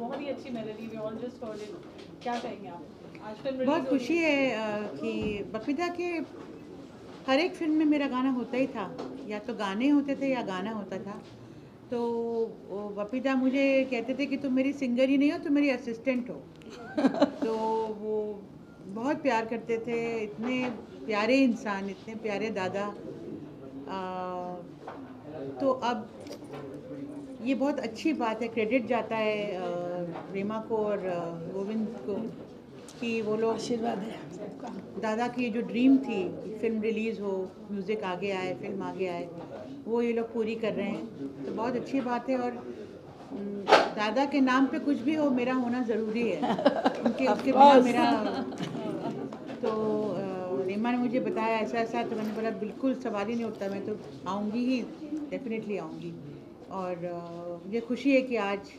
बहुत ही अच्छी melody, we all just heard it, क्या कहेंगे आप? आज फिल्म बहुत खुशी है कि बपीदा के हर एक फिल्म में मेरा गाना होता ही था, या तो गाने होते थे या गाना होता था। तो बपीदा मुझे कहते थे कि तुम मेरी सिंगर ही नहीं हो, तुम मेरी असिस्टेंट हो। तो वो बहुत प्यार करते थे, इतने प्यारे इंसान, इतने प्यारे दादा। तो अब ये बहुत अच्छी बात है, क्रेडिट जाता है रीमा को और गोविंद को कि वो लोग, आशीर्वाद है सबका। दादा की जो ड्रीम थी कि फिल्म रिलीज़ हो, म्यूज़िक आगे आए, फिल्म आगे आए, वो ये लोग पूरी कर रहे हैं। तो बहुत अच्छी बात है। और दादा के नाम पे कुछ भी हो, मेरा होना ज़रूरी है, उनके उसके बिना मेरा। तो रीमा ने मुझे बताया ऐसा ऐसा, तो मैंने बोला बिल्कुल सवाल ही नहीं उठता, मैं तो आऊँगी ही, डेफिनेटली आऊँगी। और मुझे खुशी है कि आज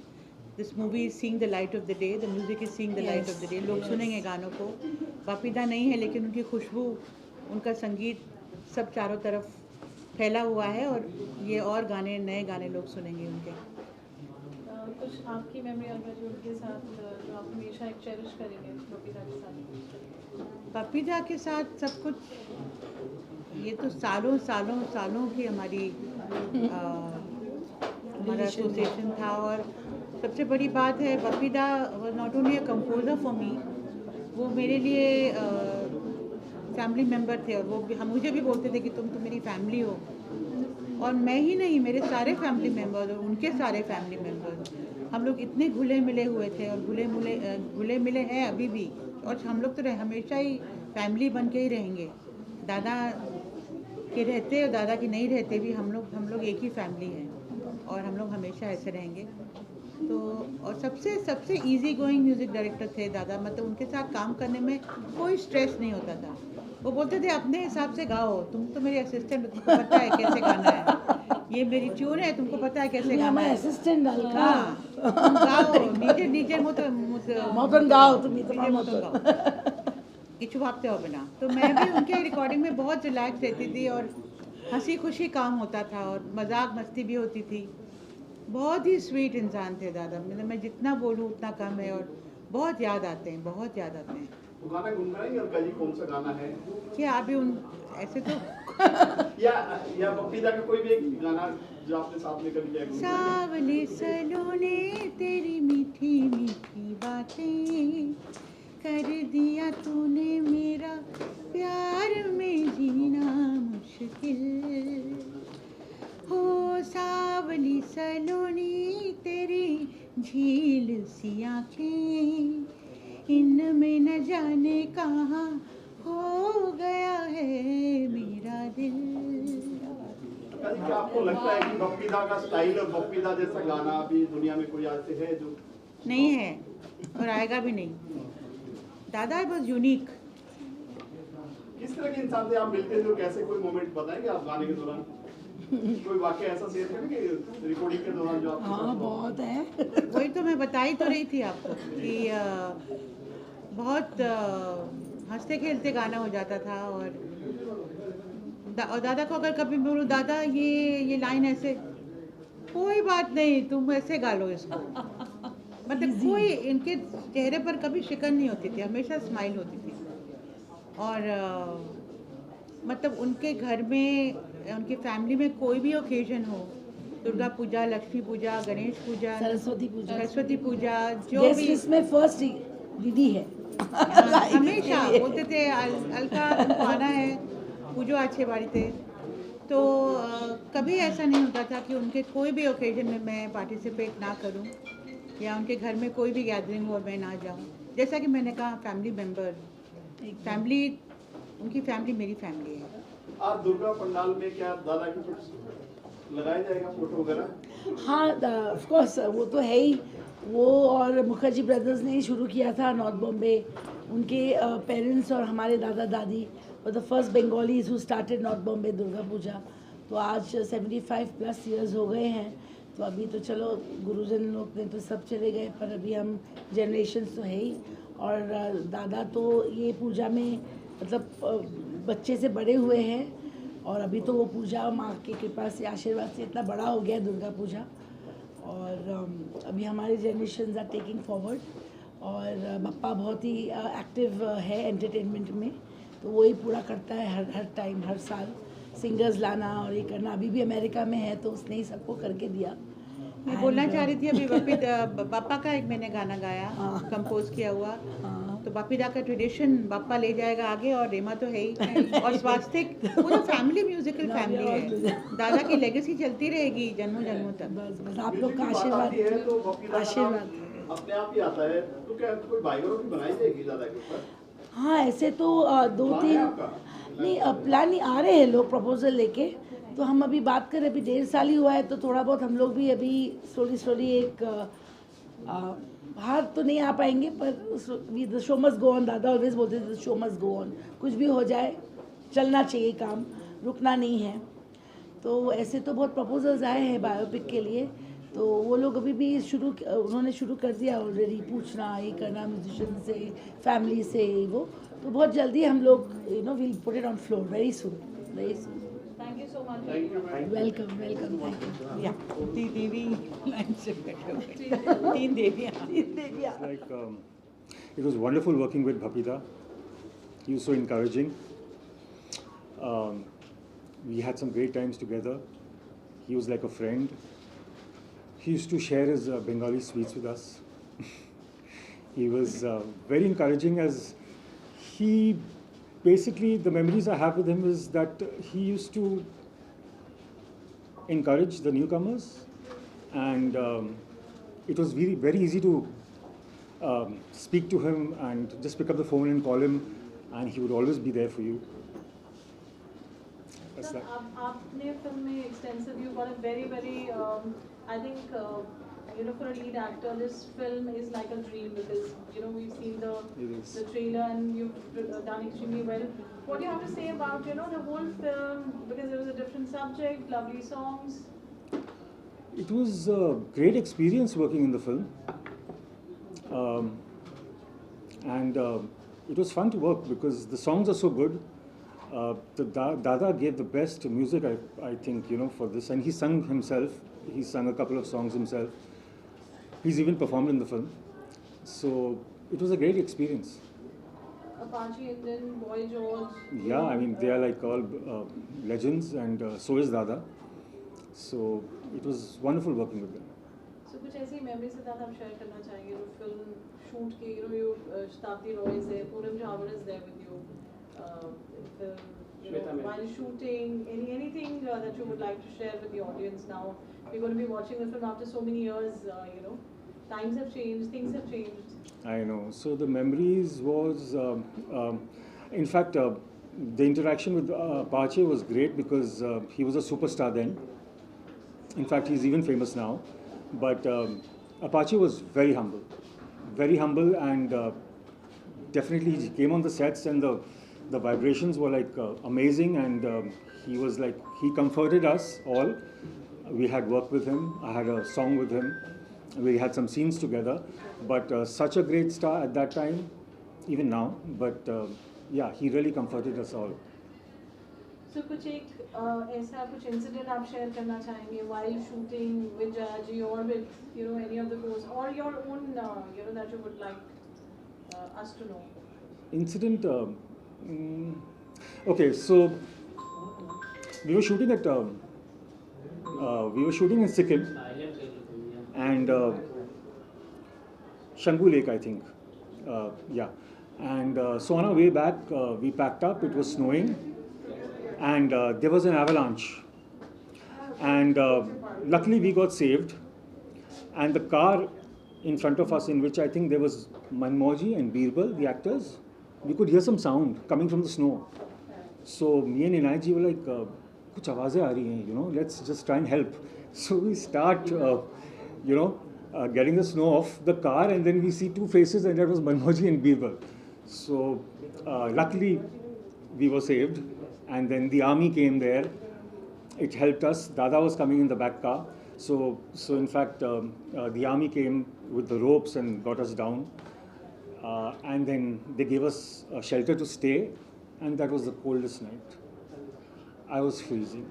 this movie is seeing the light of the day, the music is seeing the light of the day. लोग सुनेंगे गानों को। बपीदा नहीं है, लेकिन उनकी खुशबू, उनका संगीत सब चारों तरफ फैला हुआ है, और ये और गाने, नए गाने लोग सुनेंगे उनके। कुछ आपकी मेमोरी अलबा जो उनके साथ जो आप हमेशा एक चेरिश करेंगे बपीदा के साथ? बपीदा के साथ सब कुछ, ये तो सालों सालों सालों की हमारी हमारा एसोसिएशन था। और सबसे बड़ी बात है, Bappida was not only a composer for me, वो मेरे लिए फैमिली मेम्बर थे। और वो भी, हम मुझे भी बोलते थे कि तुम तो मेरी फैमिली हो। और मैं ही नहीं, मेरे सारे फैमिली मेम्बर्स और उनके सारे फैमिली मेम्बर्स, हम लोग इतने घुले मिले हुए थे, और घुले मिले हैं अभी भी। और हम लोग तो हमेशा ही फैमिली बन के ही रहेंगे। दादा के रहते और दादा के नहीं रहते भी, हम लोग एक ही फैमिली हैं, और हम लोग हमेशा ऐसे रहेंगे। तो और सबसे इजी गोइंग म्यूज़िक डायरेक्टर थे दादा। मतलब उनके साथ काम करने में कोई स्ट्रेस नहीं होता था। वो बोलते थे अपने हिसाब से गाओ, तुम तो मेरे असिस्टेंट, तुमको पता है कैसे गाना है, ये मेरी ट्यून है, तुमको पता है कैसे गाना है। असिस्टेंट डालका हाँ, तुम गाओ, নিজের মতন গাও তুমি, তোমার নিজের মতন। মতন গাओ, কিছু ভাবতে হবে না। तो मैं भी उनके रिकॉर्डिंग में बहुत रिलैक्स रहती थी, और हंसी खुशी काम होता था, और मजाक मस्ती भी होती थी। बहुत ही स्वीट इंसान थे दादा। मतलब मैं जितना बोलूँ उतना कम है, और बहुत याद आते हैं, बहुत याद आते हैं। वो गाना गुनगुनाएंगे अलका जी, कौन सा गाना है? क्या आप भी उन ऐसे तो या बपीदा का कोई भी एक गाना जो आपने साथ में कभी किया? सावले सलोने तेरी मीठी मीठी बातें, कर दिया तूने मेरा प्यार में जीना मुश्किल। हो सावली सलोनी तेरी झील सी आँखें, इनमें न जाने कहाँ हो गया है मेरा दिल। क्या आपको लगता है कि बपीदा का स्टाइल और बपीदा जैसा गाना अभी दुनिया में कोई ऐसे है जो? नहीं है, और आएगा भी नहीं। दादा वाज यूनिक। किस तरह के इंसान थे आप? मिलते थे कैसे? कोई मोमेंट बताएंगे आप गाने के दौरान? कोई वाकया ऐसा शेयर करेंगे रिकॉर्डिंग के दौरान जो आप? हाँ बहुत है। वही तो मैं बता ही तो रही थी आपको कि बहुत हंसते खेलते गाना हो जाता था। और दादा को अगर कभी बोलूँ, दादा ये लाइन ऐसे, कोई बात नहीं, तुम ऐसे गा लो इसको। मतलब कोई इनके चेहरे पर कभी शिकन नहीं होती थी, हमेशा स्माइल होती थी। और मतलब उनके घर में, उनकी फैमिली में कोई भी ओकेजन हो, दुर्गा पूजा, लक्ष्मी पूजा, गणेश पूजा, सरस्वती पूजा, जो भी, इसमें फर्स्ट दीदी है। हमेशा बोलते थे अलका तुमको आना है, पूजो अच्छे बाड़ी थे। तो कभी ऐसा नहीं होता था कि उनके कोई भी ओकेजन में मैं पार्टिसिपेट ना करूं, या उनके घर में कोई भी गैदरिंग हो और मैं ना जाऊं। जैसा कि मैंने कहा, फैमिली मेम्बर, फैमिली, उनकी फैमिली मेरी फैमिली है। आज दुर्गा पंडाल में क्या दादा की कुछ लगाया जाएगा, फोटो वगैरह? हाँ ऑफ कोर्स, वो तो है ही। वो और मुखर्जी ब्रदर्स ने ही शुरू किया था नॉर्थ बॉम्बे। उनके पेरेंट्स और हमारे दादा दादी और the first Bengalis who started North Bombay Durga Puja. तो आज 75+ ईयर्स हो गए हैं। तो अभी तो चलो गुरुजन लोग ने तो सब चले गए, पर अभी हम जनरेशन्स तो है ही। और दादा तो ये पूजा में मतलब बच्चे से बड़े हुए हैं, और अभी तो वो पूजा माँ की कृपा से, आशीर्वाद से इतना बड़ा हो गया दुर्गा पूजा। और अभी हमारे जनरेशन आर टेकिंग फॉरवर्ड, और बप्पा बहुत ही एक्टिव है एंटरटेनमेंट में, तो वही पूरा करता है हर टाइम, हर साल सिंगर्स लाना और ये करना। अभी भी अमेरिका में है तो उसने ही सबको करके दिया। मैं बोलना चाह रही थी अभी बापा का एक मैंने गाना गाया, कंपोज किया हुआ, तो बापीदा का ट्रेडिशन बापा ले जाएगा आगे, और रेमा तो है ही, और स्वास्तिक पूरा फैमिली म्यूजिकल फैमिली है, दादा की लेगेसी चलती रहेगी जन्मों जन्मों तक। बस आप लोग का म्यूजिक की बात आती है तो बप्पी दा का आशीर्वाद नाम अपने आप ही आता है, तो क्या कोई बायोग्राफी बनाई जाएगी दादा के ऊपर? हाँ, ऐसे तो दो प्लान है तीन आपका? नहीं प्लान नहीं, आ रहे हैं लोग प्रपोजल लेके, तो हम अभी बात करें, अभी 1.5 साल ही हुआ है, तो थोड़ा बहुत हम लोग भी अभी स्लोली एक बाहर तो नहीं आ पाएंगे, पर the show must go on, दादा ऑलवेज बोलते थे the show must go on, कुछ भी हो जाए चलना चाहिए काम, रुकना नहीं है। तो ऐसे तो बहुत प्रपोजल्स आए हैं बायोपिक के लिए, तो वो लोग अभी भी उन्होंने शुरू कर दिया ऑलरेडी, पूछना ये करना म्यूजिशियन से, फैमिली से, वो तो बहुत जल्दी हम लोग will put it on floor very soon. Thank you so much. Welcome thank you. या देवी लाइन से बैठे हुए, 3 देवियाँ। Like it was wonderful working with Bapida. He was so encouraging. We had some great times together. He was like a friend. He used to share his Bengali sweets with us. He was very encouraging, as he basically, the memories I have with him is that he used to encourage the newcomers, and it was very, very easy to speak to him and just pick up the phone and call him, and he would always be there for you. That's Sir, that. आपने film में extensive, you got a very I think for a lead actor this film is like a dream, because we've seen It is. the trailer and you've done extremely well. What do you have to say about the whole film, because it was a different subject, lovely songs? It was a great experience working in the film, and it was fun to work because the songs are so good. Dada gave the best music, I think, for this, and he sung himself. He sung a couple of songs himself. He's even performed in the film, so it was a great experience. Apache Indian, Boy George. Yeah, I mean they are like all legends, and so is Dada. So it was wonderful working with them. So कुछ ऐसी memories के साथ आप share करना चाहेंगे जो film shoot के, Shatabdi Roy is there, Poonam Jawar is there with you, while shooting, anything that you would like to share with the audience now? We're going to be watching the film after so many years, times have changed, things have changed. I know. So the memories was, in fact, the interaction with Apache was great because he was a superstar then. In fact, he's even famous now. But Apache was very humble, and definitely he came on the sets, and the vibrations were like amazing, and he was like, he comforted us all. We had worked with him. I had a song with him. We had some scenes together, but such a great star at that time, even now. But yeah, he really comforted us all. So कुछ एक ऐसा कुछ incident आप share करना चाहेंगे while shooting with Jayaji or with any of the crews, or your own that you would like us to know? Incident. Okay, so we were shooting at in Sikkim, and Shangu Lake, I think. Yeah, and so on our way back, we packed up. It was snowing, and there was an avalanche, and luckily we got saved. And the car in front of us, in which I think there was Manmoji and Birbal, the actors, we could hear some sound coming from the snow. So me and Inai ji were like, kuch आवाज़ें आ रही हैं, let's just try and help. So we start, getting the snow off the car, and then we see two faces, and that was Manmoji and Birbal. So luckily we were saved, and then the army came there. It helped us. Dada was coming in the back car. So in fact, the army came with the ropes and got us down. And then they gave us a shelter to stay, and that was the coldest night. I was freezing.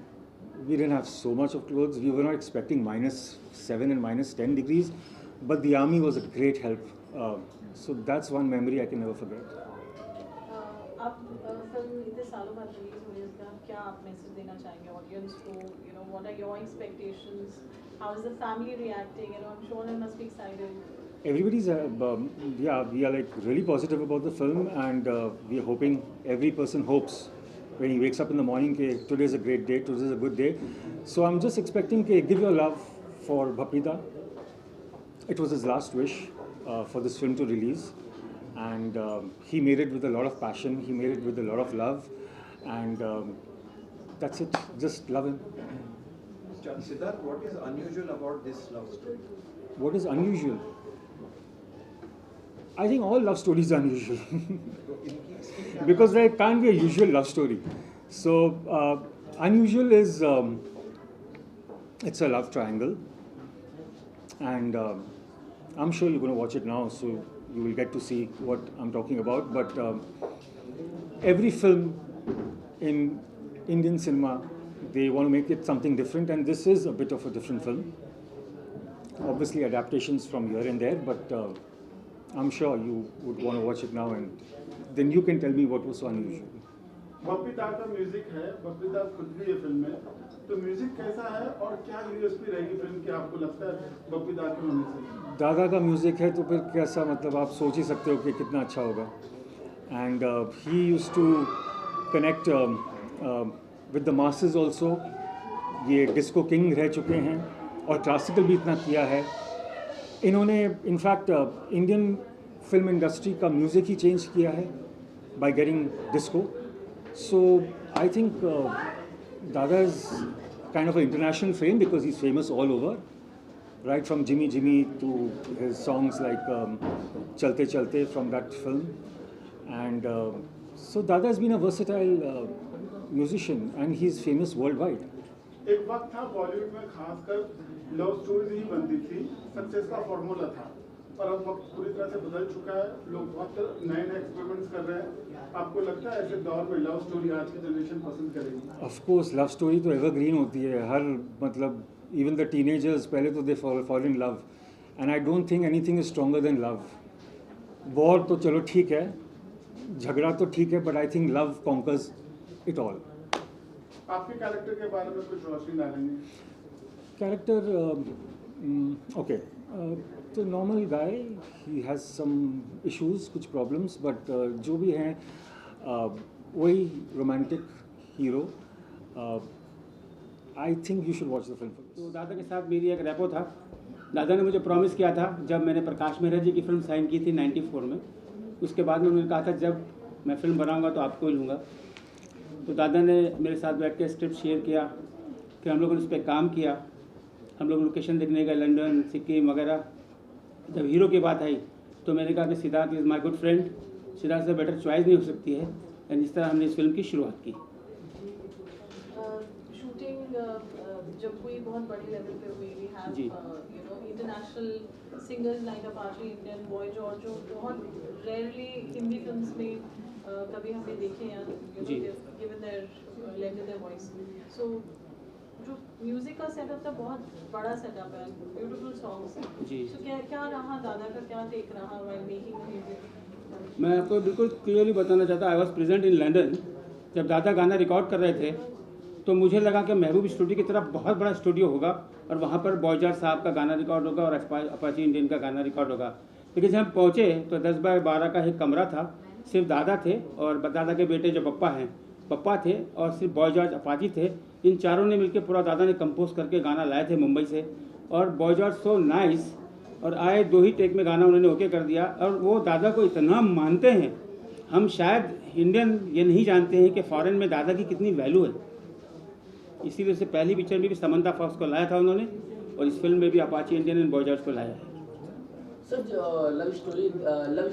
we didn't have so much of clothes. We were not expecting -7 and -10 degrees, but the army was a great help. So that's one memory I can never forget. आप film इतने सालों बाद release हुई है, इसका क्या आप message देना चाहेंगे ऑडियंस को? You know what are your expectations? How is the family reacting? You know I am sure they must be excited. Everybody's, yeah, we are like really positive about the film, and we are hoping, every person hopes when he wakes up in the morning, okay, today is a great day, today is a good day. So I'm just expecting, okay, give your love for Bapida. It was his last wish for this film to release, and he made it with a lot of passion, he made it with a lot of love, and that's it, just love him. Siddharth, what is unusual about this love story? What is unusual? I think all love stories are unusual because there can't be a usual love story. So unusual is it's a love triangle, and I'm sure you're going to watch it now, so you will get to see what I'm talking about. But every film in Indian cinema, they want to make it something different, and this is a bit of a different film. Obviously adaptations from here and there, but I'm sure you would want to watch it now, and then you can tell me what was so unusual. Bappida का music है, बप्पीदा खुद भी ये film में, तो music कैसा है और क्या यूएसपी रहेगी फिल्म की, आपको लगता है बप्पीदा के होने से? दादा का म्यूज़िक है तो फिर कैसा, मतलब आप सोच ही सकते हो कि कितना अच्छा होगा. And he used to connect with the masses also. ये डिस्को किंग रह चुके हैं और क्लासिकल भी इतना किया है इन्होंने. इनफैक्ट इंडियन फिल्म इंडस्ट्री का म्यूज़िक ही चेंज किया है by getting disco. So I think दादा is kind of international fame because he is famous all over, right from Jimmy Jimmy to his songs like Chalte Chalte from that film. And so Dada has been a versatile musician and he's famous worldwide. एक वक्त था बॉलीवुड में खासकर love stories ही बनती थी, success का formula था, पर अब वक्त पूरी तरह से बदल चुका है. लोग बहुत नए नए एक्सपेरिमेंट्स कर रहे हैं. आपको लगता है ऐसे दौर में लव स्टोरी आज की जनरेशन पसंद करेगी? Of course, लव स्टोरी तो एवरग्रीन होती है. हर मतलब even the teenagers पहले तो they fall in love, and I don't think anything is stronger than love. War तो चलो ठीक है, झगड़ा तो ठीक है, but I think love conquers it all. आपके कैरेक्टर के बारे में कुछ रोशनी डालेंगे? Character, okay, तो normal guy, he has some issues, कुछ problems, but जो भी हैं वही romantic hero. I think you should watch the film. तो दादा के साथ मेरी एक रेपो था. दादा ने मुझे प्रॉमिस किया था जब मैंने प्रकाश मेहरा जी की फिल्म साइन की थी 94 में, उसके बाद में उन्होंने कहा था जब मैं फिल्म बनाऊंगा तो आपको ही लूँगा. तो दादा ने मेरे साथ बैठ के स्क्रिप्ट शेयर किया, फिर हम लोगों ने उस पर काम किया. हम लोग लोकेशन देखने गए लंदन, सिक्किम वगैरह. जब हीरो की बात आई तो मैंने कहा कि Siddharth is my good friend, Siddharth से बेटर चॉइस नहीं हो सकती है. एंड इस तरह हमने इस फिल्म की शुरुआत की. जब कोई बहुत बड़े लेवल पे हुई, we have you know international singers like Apache Indian Boy George, जो बहुत रेयरली हिंदी फिल्म्स में कभी हमने देखे हैं, given their lend their voice. So जो म्यूजिक का सेटअप था बहुत बड़ा सेटअप है, ब्यूटीफुल सॉन्ग्स. सो क्या रहा दादा का, क्या टेक रहा व्हाइल मेकिंग म्यूजिक? मैं आपको बिल्कुल क्लियरली बताना चाहता, I was present in London. जब दादा गाना रिकॉर्ड कर रहे थे तो मुझे लगा कि महबूब स्टूडियो की तरफ बहुत बड़ा स्टूडियो होगा और वहाँ पर बॉयजार्ड साहब का गाना रिकॉर्ड होगा और अपाची इंडियन का गाना रिकॉर्ड होगा. लेकिन जब हम पहुँचे तो 10 बाय 12 का एक कमरा था. सिर्फ दादा थे और दादा के बेटे जो पप्पा थे और सिर्फ बॉयजार्ड अपाची थे. इन चारों ने मिलकर पूरा दादा ने कंपोज करके गाना लाए थे मुंबई से. और बॉयजार्ड सो नाइस, और आए 2 ही टेक में गाना उन्होंने ओके कर दिया. और वो दादा को इतना मानते हैं, हम शायद इंडियन ये नहीं जानते हैं कि फ़ॉरेन में दादा की कितनी वैल्यू है. इसीलिए से पहली पिक्चर में भी समंता फॉक्स को लाया था उन्होंने, और इस फिल्म में भी अपाची इंडियन एंड बॉयजार्ड को लाया है. सर लव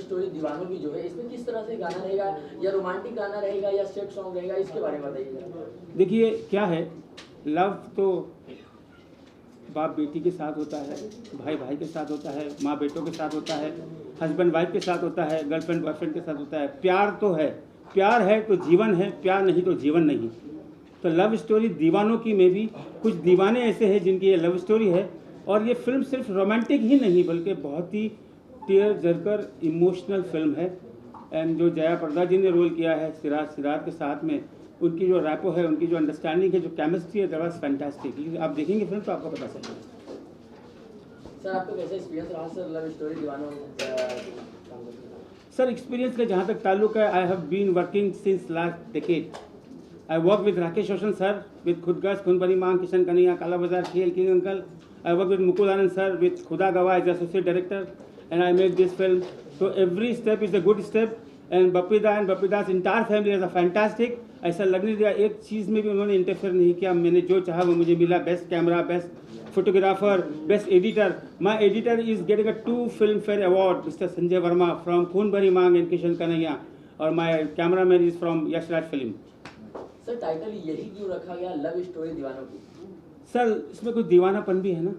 स्टोरी दीवानों की जो है, इसमें किस तरह से गाना रहेगा, या रोमांटिक गाना रहेगा या सेट सॉन्ग रहेगा, इसके बारे में बताइए. देखिए क्या है, लव तो बाप बेटी के साथ होता है, भाई भाई के साथ होता है, माँ बेटों के साथ होता है, हस्बैंड वाइफ के साथ होता है, गर्लफ्रेंड बॉयफ्रेंड के साथ होता है. प्यार तो है, प्यार है तो जीवन है, प्यार नहीं तो जीवन नहीं. तो लव स्टोरी दीवानों की में भी कुछ दीवाने ऐसे हैं जिनकी ये लव स्टोरी है। और ये फिल्म सिर्फ रोमांटिक ही नहीं बल्कि बहुत ही टीयर जरकर इमोशनल फिल्म है। एंड जो जया प्रदा जी ने रोल किया है सिराज के साथ में, उनकी जो रैपो है, उनकी जो अंडरस्टैंडिंग है, जो केमिस्ट्री है, दैट वाज फैंटास्टिक। आप देखेंगे फिल्म तो आपको पता चलेगा। सर आपको कैसा एक्सपीरियंस रहा सर लव स्टोरी दीवानों सर एक्सपीरियंस का जहाँ तक ताल्लुक है, I have been working since last decade. I work with Rakesh Roshan sir, with Khudgarz, Khoon Bhari Maang, Kishan Kanhaiya, Kala Bazaar, Khel, King Uncle. I work with Mukul Anand sir, with Khuda Gawah as associate director, and I made this film. So every step is a good step, and Bapida's entire family is a fantastic. ऐसा लगने दिया एक चीज़ में भी उन्होंने interfere नहीं किया। मैंने जो चाहा वो मुझे मिला। Best camera, best photographer, best editor. My editor is getting a 2 Filmfare award, mister Sanjay Verma from Khoon Bhari Maang and Kishan Kanhaiya, और my cameraman is from Yashraj film. Sir title यही क्यों रखा गया लव स्टोरी दीवानों की? सर इसमें कुछ दीवानापन भी है ना।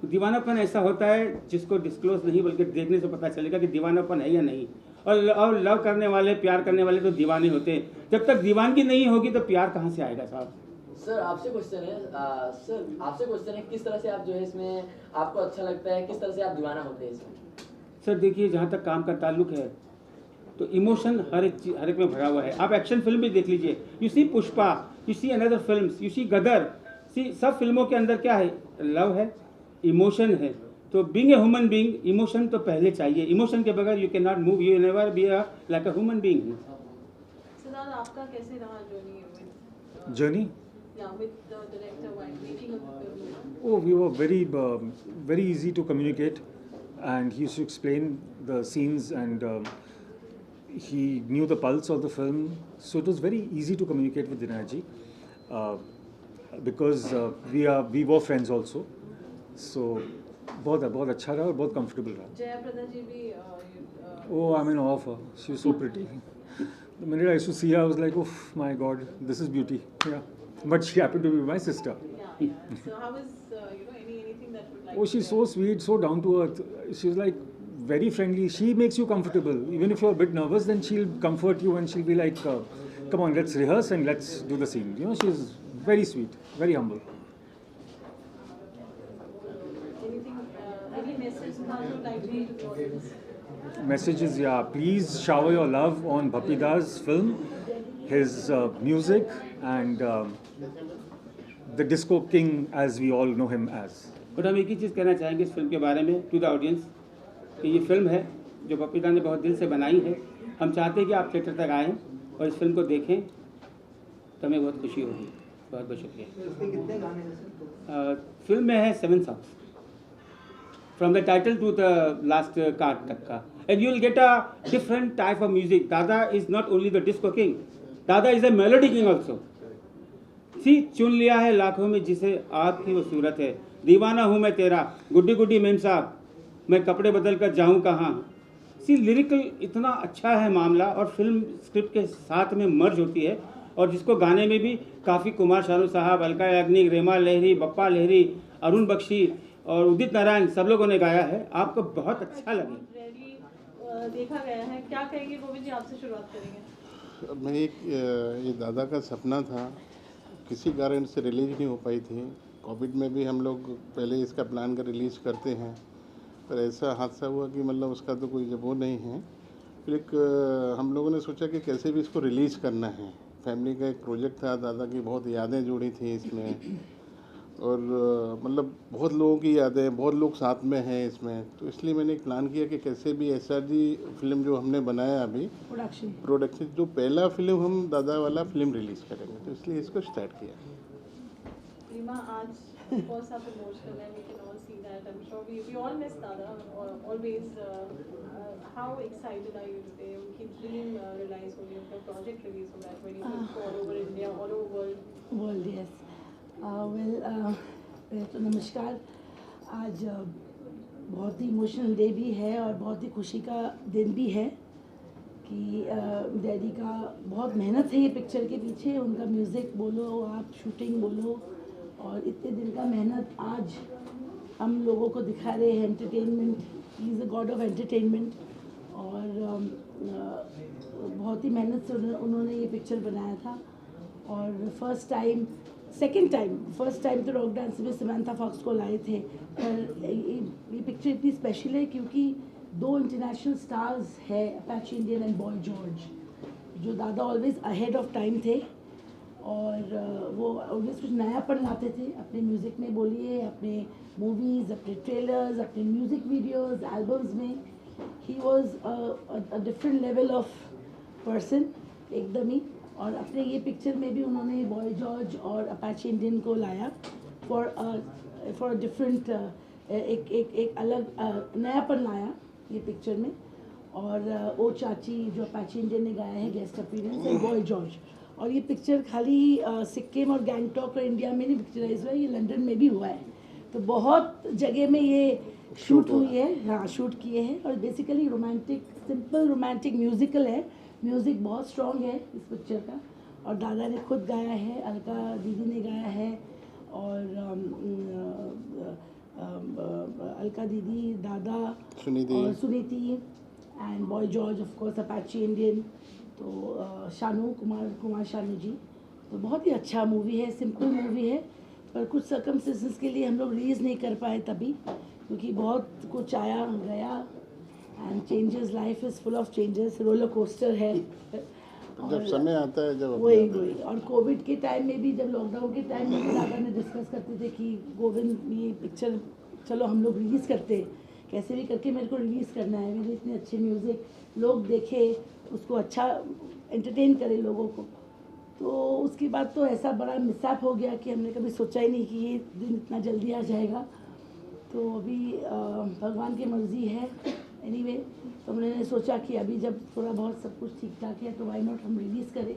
दीवानापन ऐसा होता है जिसको डिस्क्लोज नहीं बल्कि देखने से पता चलेगा कि दीवानापन है या नहीं। और लव करने वाले, प्यार करने वाले तो दीवाने होते हैं। जब तक दीवानगी नहीं होगी तो प्यार कहाँ से आएगा साहब। सर आपसे क्वेश्चन है किस तरह से आप जो है इसमें आपको अच्छा लगता है, किस तरह से आप दीवाना होते हैं इसमें? सर देखिए, जहाँ तक काम का ताल्लुक है तो इमोशन हर एक में भरा हुआ है। आप एक्शन फिल्म भी देख लीजिए, you see Pushpa, you see another films, you see Gadar, see सब फिल्मों के अंदर क्या है, लव है, इमोशन है। तो being a human being, emotion तो पहले चाहिए। इमोशन के बगैर you can not move, you never be like a human being. Siddharth आपका कैसे रहा journey Journey? with the director while making a film? Oh, we were very easy to communicate, and he used to explain the scenes, and he knew the pulse of the film, so it was very easy to communicate with Dinaji, because we were friends also, so बहुत अच्छा रहा और बहुत comfortable रहा। जया प्रदा जी भी Oh, I'm in awe of her. She was so pretty. The minute I used to see her, I was like, oh my God, this is beauty. Yeah, but she happened to be my sister. yeah. So how is anything that would like Oh, she's so sweet, so down to earth. She's like very friendly. She makes you comfortable. Even if you're a bit nervous, then she'll comfort you and she'll be like, come on, let's rehearse and let's do the scene. You know, she's very sweet, very humble. any message that you would like to give to the audience? Messages, yeah, please shower your love on Bapida's film, his music, and the disco king as we all know him as. But हम एक ही चीज़ कहना चाहेंगे इस film के बारे में to the audience कि ये फिल्म है जो बपीदा ने बहुत दिल से बनाई है। हम चाहते हैं कि आप थिएटर तक आएँ और इस फिल्म को देखें तो हमें बहुत खुशी होगी। बहुत बहुत शुक्रिया। फिल्म में है 7 songs from the title to the last card तक का, and you will get a different type of music. दादा is not only the disco king, दादा is a melody king also. See चुन लिया है लाखों में जिसे आपकी वो सूरत है, दीवाना हूँ मैं तेरा, गुड्डी गुड्डी मेम साहब, मैं कपड़े बदल कर जाऊँ कहाँ। सी लिरिकल इतना अच्छा है मामला, और फिल्म स्क्रिप्ट के साथ में मर्ज होती है, और जिसको गाने में भी काफ़ी कुमार शानू साहब, अलका याग्निक, रेमा लहरी, बप्पा लहरी, अरुण बख्शी और उदित नारायण सब लोगों ने गाया है। आपको बहुत अच्छा लगे। देखा गया है, क्या कहेंगे गोविंद जी? आपसे शुरुआत करेंगे। मैं ये दादा का सपना था, किसी कारण से रिलीज नहीं हो पाई थी। कोविड में भी हम लोग पहले इसका प्लान कर रिलीज़ करते हैं, पर ऐसा हादसा हुआ कि मतलब उसका तो कोई जब वो नहीं है। फिर हम लोगों ने सोचा कि कैसे भी इसको रिलीज़ करना है। फैमिली का एक प्रोजेक्ट था, दादा की बहुत यादें जुड़ी थी इसमें, और मतलब बहुत लोगों की यादें, बहुत लोग साथ में हैं इसमें, तो इसलिए मैंने एक प्लान किया कि कैसे भी SRG फिल्म जो हमने बनाया अभी प्रोडक्शन जो पहला फिल्म हम दादा वाला फिल्म रिलीज़ करेंगे, तो इसलिए इसको स्टार्ट किया। रीमा, आज बहुत सा इमोशनल है, we can all see that. I'm sure we all miss Dada always. How excited are you today? उनकी dream realize हो गई, उनका project release हो रहा है 25th all over India, all over world. Yes. तो नमस्कार। आज बहुत ही इमोशनल डे भी है और बहुत ही खुशी का दिन भी है कि डैडी का बहुत मेहनत है ये पिक्चर के पीछे। उनका म्यूज़िक बोलो, आप शूटिंग बोलो, और इतने दिन का मेहनत आज हम लोगों को दिखा रहे हैं। Entertainment, he is a God of entertainment, और बहुत ही मेहनत से उन्होंने ये पिक्चर बनाया था। और फर्स्ट टाइम तो रॉक डांस में समंथा फॉक्स को लाए थे, पर ये पिक्चर इतनी स्पेशल है क्योंकि 2 इंटरनेशनल स्टार्स है, Apache Indian and boy George, जो दादा ऑलवेज अहेड ऑफ टाइम थे और वो ऑलवेज कुछ नयापन लाते थे अपने म्यूज़िक में, बोलिए अपने मूवीज़, अपने ट्रेलर्स, अपने म्यूज़िक वीडियोस, एल्बम्स में। He was a different level of person एकदम ही। और अपने ये पिक्चर में भी उन्होंने बॉय जॉर्ज और अपाचे इंडियन को लाया फॉर डिफरेंट एक अलग नयापन लाया ये पिक्चर में। और ओ चाची जो अपाचे इंडियन ने गाया है guest appearance, and boy George. और ये पिक्चर खाली सिक्किम और गैंगटॉक और इंडिया में नहीं पिक्चराइज हुआ है, ये लंदन में भी हुआ है। तो बहुत जगह में ये शूट हुई है, हाँ शूट किए हैं। और basically romantic, simple romantic musical है, म्यूज़िक बहुत स्ट्रॉन्ग है इस पिक्चर का। और दादा ने खुद गाया है, अलका दीदी ने गाया है, और अलका दीदी, दादा और Suniti and boy George, of course Apache Indian, तो शानू कुमार शानू जी। तो बहुत ही अच्छा मूवी है, सिंपल मूवी है, पर कुछ सर्कमस्टेंसेस के लिए हम लोग रिलीज़ नहीं कर पाए तभी, क्योंकि बहुत कुछ आया गया and changes, life is full of changes, roller coaster है। जब समय आता है, जब वही और कोविड के टाइम में भी, जब लॉकडाउन के टाइम में भी दादा ने डिस्कस करते थे कि गोविंद ये पिक्चर चलो हम लोग रिलीज़ करते हैं, कैसे भी करके मेरे को रिलीज़ करना है, मेरे इतने अच्छे म्यूज़िक लोग देखे, उसको अच्छा एंटरटेन करे लोगों को। तो उसके बाद तो ऐसा बड़ा मिसअप हो गया कि हमने कभी सोचा ही नहीं कि ये दिन इतना जल्दी आ जाएगा। तो अभी भगवान की मर्ज़ी है एनीवे। तो हमने सोचा कि अभी जब थोड़ा बहुत सब कुछ ठीक ठाक है तो वाई नॉट हम रिलीज़ करें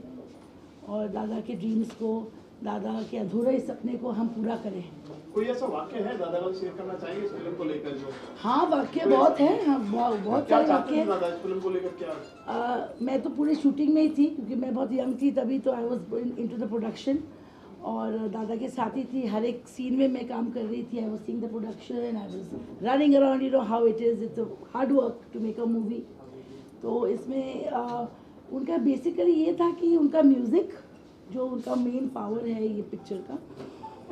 और दादा के ड्रीम्स को, दादा के अधूरे सपने को हम पूरा करें। कोई ऐसा वाक्य है दादा का शेयर करना चाहिए इस फिल्म को लेकर जो? हाँ वाक्य बहुत है, हाँ बहुत सारे वाक्य हैं। दादा इस फिल्म को लेकर क्या? मैं तो पूरी शूटिंग में ही थी क्योंकि मैं बहुत यंग थी तभी, तो I was into the production और दादा के साथ ही थी, हर एक सीन में मैं काम कर रही थी। I was seeing the production, I was running around, you know how it is, it's hard work to make a movie. तो इसमें उनका बेसिकली ये था कि उनका म्यूज़िक जो उनका मेन पावर है ये पिक्चर का,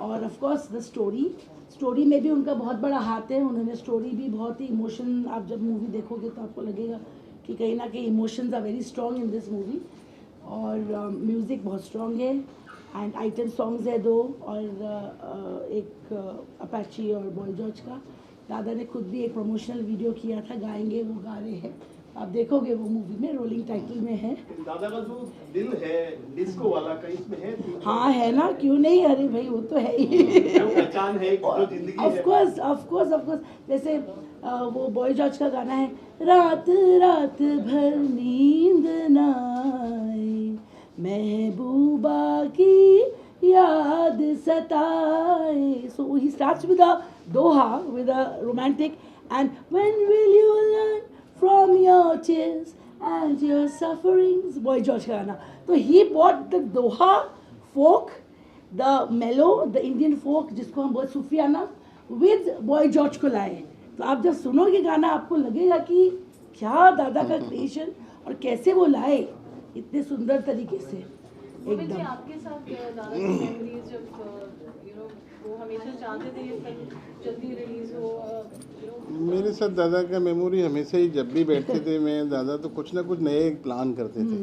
और ऑफ कोर्स द स्टोरी में भी उनका बहुत बड़ा हाथ है। उन्होंने स्टोरी भी बहुत ही इमोशन, आप जब मूवी देखोगे तो आपको लगेगा कि कहीं ना कहीं emotions are very strong in this movie. और म्यूज़िक बहुत स्ट्रॉन्ग है एंड आइटम सॉन्ग्स है 2 और एक अपाची और बॉय जॉर्ज का। दादा ने खुद भी एक प्रमोशनल वीडियो किया था, गाएंगे, वो गा रहे हैं, आप देखोगे वो मूवी में, रोलिंग टाइटल में है। दादा का जो दिल है डिस्को वाला का इसमें है? हाँ है ना, क्यों नहीं, अरे भाई वो तो है ही। पहचान है, जो जिंदगी है। ऑफ कोर्स जैसे वो बॉय जॉर्ज का गाना है, रात रात भर नींद न आए, महबूबा की याद सताए। So he starts with a दोहा, with a romantic, and when will you learn from your tears and your sufferings, Boy George का गाना। तो he brought the doha folk, the mellow, the Indian folk जिसको हम बहुत सूफियाना, with Boy George को लाए। तो आप जब सुनोगे गाना आपको लगेगा कि क्या दादा का क्रिएशन और कैसे वो लाए इतने सुंदर तरीके से एकदम। आपके साथ दादा की मेमोरीज जब वो हमेशा चाहते थे ये फिल्म जल्दी रिलीज हो, मेरे साथ दादा का मेमोरी हमेशा ही, जब भी बैठते थे मैं दादा तो कुछ ना कुछ नए प्लान करते थे।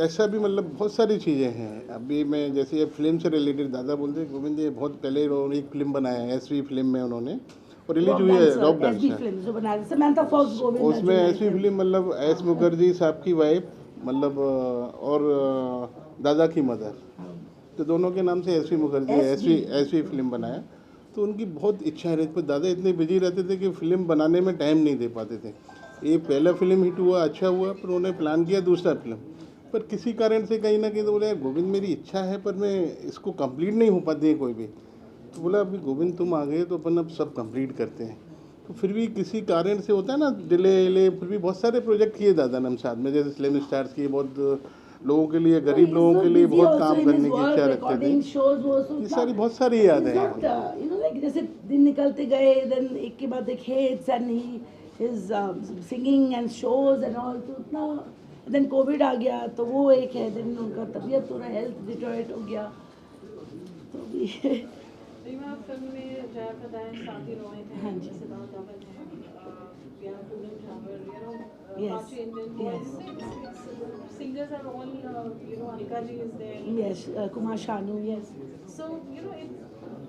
ऐसा भी मतलब बहुत सारी चीज़ें हैं। अभी मैं जैसे ये फिल्म से रिलेटेड दादा बोलते हैं गोविंद ये बहुत पहले उन्होंने एक फिल्म बनाया है एसवी फिल्म में उन्होंने, और रिलीज हुई है रॉक डांस। उसमें एसवी फिल्म मतलब एस मुखर्जी साहब की वाइफ मतलब और दादा की मदर, तो दोनों के नाम से एसवी मुखर्जी एसवी फिल्म बनाया। तो उनकी बहुत इच्छा रहती, पर दादा इतने बिजी रहते थे कि फिल्म बनाने में टाइम नहीं दे पाते थे। ये पहला फिल्म हिट हुआ, अच्छा हुआ, पर उन्होंने प्लान किया दूसरा फिल्म, पर किसी कारण से कहीं ना कहीं तो बोले यार गोविंद मेरी इच्छा है पर मैं इसको कंप्लीट नहीं हो पाती है कोई भी। तो बोला अभी गोविंद तुम आ गए तो अपन अब सब कंप्लीट करते हैं। तो फिर भी किसी कारण से होता है ना डिले, फिर भी बहुत सारे प्रोजेक्ट किए दादा ने हम साथ में, जैसे फिल्म स्टार्स किए, बहुत लोगों के लिए, गरीब लोगों के लिए बहुत काम करने की इच्छा रखते थे। ये सारी बहुत सारी यादें हैं। जैसे दिन निकलते गए, देन एक के बाद एक hits and he is singing and shows and all, तो उतना देन कोविड आ गया तो वो एक है, देन उनका तबीयत थोड़ा हेल्थ डिटोरेट हो गया तो भी रीमा फिल्म में जयाप्रदा है, स्वाति रॉय थे, हाँ जी। सिद्धार्थ धवन है, Poonam झावर, Yes. Apache Indian Boys, singers are all, Alka ji is there. Yes Kumar Shanu Yes. So,